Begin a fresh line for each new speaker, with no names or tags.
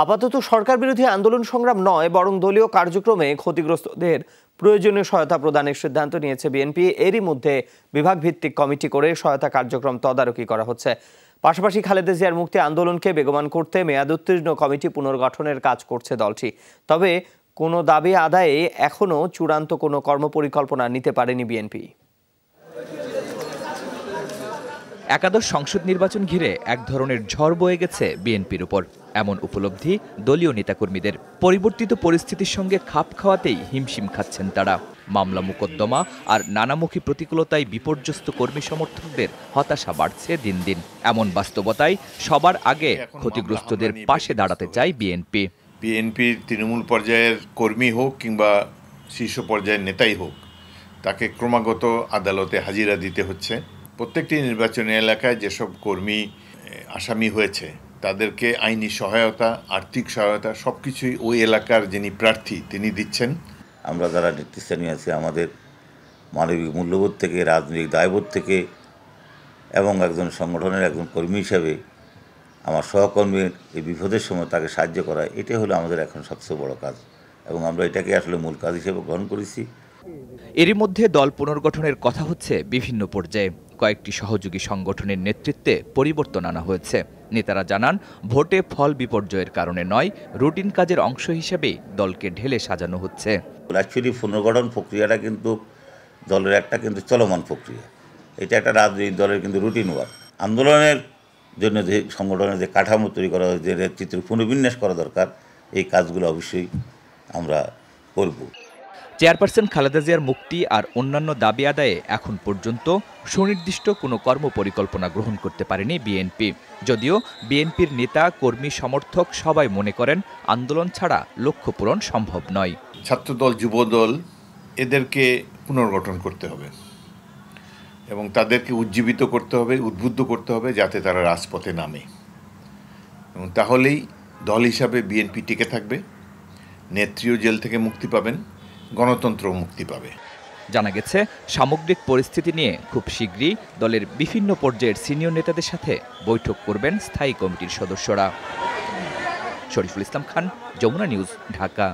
আপাতত সরকার বিরোধী আন্দোলন সংগ্রাম নয়, বরং দলীয় কার্যক্রমে ক্ষতিগ্রস্তদের প্রয়োজনীয় সহায়তা প্রদানের সিদ্ধান্ত নিয়েছে বিএনপি। এরই মধ্যে বিভাগ ভিত্তিক কমিটি করে সহায়তা কার্যক্রম তদারকি করা হচ্ছে। পাশাপাশি খালেদা জিয়ার মুক্তি আন্দোলনকে বেগবান করতে মেয়াদোত্তীর্ণ কমিটি পুনর্গঠনের কাজ করছে দলটি। তবে কোনো দাবি আদায়ে এখনও চূড়ান্ত কোনো কর্মপরিকল্পনা নিতে পারেনি বিএনপি।
একাদশ সংসদ নির্বাচন ঘিরে এক ধরনের ঝড় বয়ে গেছে বিএনপির উপর। এমন উপলব্ধি দলীয় নেতাকর্মীদের। পরিবর্তিত পরিস্থিতির সঙ্গে খাপ খাওয়াতেই হিমশিম খাচ্ছেন তারা। মামলা মোকদ্দমা আর নানামুখী প্রতিকূলতায় বিপর্যস্ত কর্মী সমর্থকদের হতাশা বাড়ছে দিন দিন। এমন বাস্তবতায় সবার আগে ক্ষতিগ্রস্তদের পাশে দাঁড়াতে চায় বিএনপি।
বিএনপির তৃণমূল পর্যায়ের কর্মী হোক কিংবা শীর্ষ পর্যায়ের নেতাই হোক, তাকে ক্রমাগত আদালতে হাজিরা দিতে হচ্ছে। প্রত্যেকটি নির্বাচনী এলাকায় যেসব কর্মী আসামি হয়েছে তাদেরকে আইনি সহায়তা, আর্থিক সহায়তা সবকিছুই ওই এলাকার যিনি প্রার্থী তিনি দিচ্ছেন।
আমরা যারা নেতৃস্থানীয় আছি, আমাদের মানবিক মূল্যবোধ থেকে, রাজনৈতিক দায়বোধ থেকে এবং একজন সংগঠনের একজন কর্মী হিসাবে আমার সহকর্মীর এই বিপদের সময় তাকে সাহায্য করা, এটাই হলো আমাদের এখন সবচেয়ে বড় কাজ এবং আমরা এটাকে আসলে মূল কাজ হিসেবে গ্রহণ করেছি।
এরই মধ্যে দল পুনর্গঠনের কথা হচ্ছে বিভিন্ন পর্যায়ে। কয়েকটি সহযোগী সংগঠনের নেতৃত্বে পরিবর্তন আনা হয়েছে। নেতারা জানান, ভোটে ফল বিপর্যয়ের কারণে নয়, রুটিন কাজের অংশ হিসেবে দলকে ঢেলে সাজানো হচ্ছে।
অ্যাকচুয়ালি পুনর্গঠন প্রক্রিয়াটা কিন্তু দলের একটা কিন্তু চলমান প্রক্রিয়া। এটা একটা রাজনৈতিক দলের কিন্তু রুটিন ওয়ার্ক। আন্দোলনের জন্য যে সংগঠনের যে কাঠামো তৈরি করা হয়, যে নেতৃত্বের পুনর্বিন্যাস করা দরকার, এই কাজগুলো অবশ্যই আমরা করব।
চেয়ারপারসন খালেদা জিয়ার মুক্তি আর অন্যান্য দাবি আদায়ে এখন পর্যন্ত সুনির্দিষ্ট কোনো কর্মপরিকল্পনা গ্রহণ করতে পারেনি বিএনপি। যদিও বিএনপির নেতা, কর্মী, সমর্থক সবাই মনে করেন আন্দোলন ছাড়া লক্ষ্য পূরণ সম্ভব নয়।
ছাত্রদল, যুবদল এদেরকে পুনর্গঠন করতে হবে এবং তাদেরকে উজ্জীবিত করতে হবে, উদ্বুদ্ধ করতে হবে যাতে তারা রাজপথে নামে, এবং তাহলেই দল হিসাবে বিএনপি টিকে থাকবে, নেত্রীও জেল থেকে মুক্তি পাবেন, গণতন্ত্র মুক্তি পাবে।
জানা গেছে, সামগ্রিক পরিস্থিতি নিয়ে খুব শীঘ্রই দলের বিভিন্ন পর্যায়ের সিনিয়র নেতাদের সাথে বৈঠক করবেন স্থায়ী কমিটির সদস্যরা। শরীফুল ইসলাম খান, যমুনা নিউজ, ঢাকা।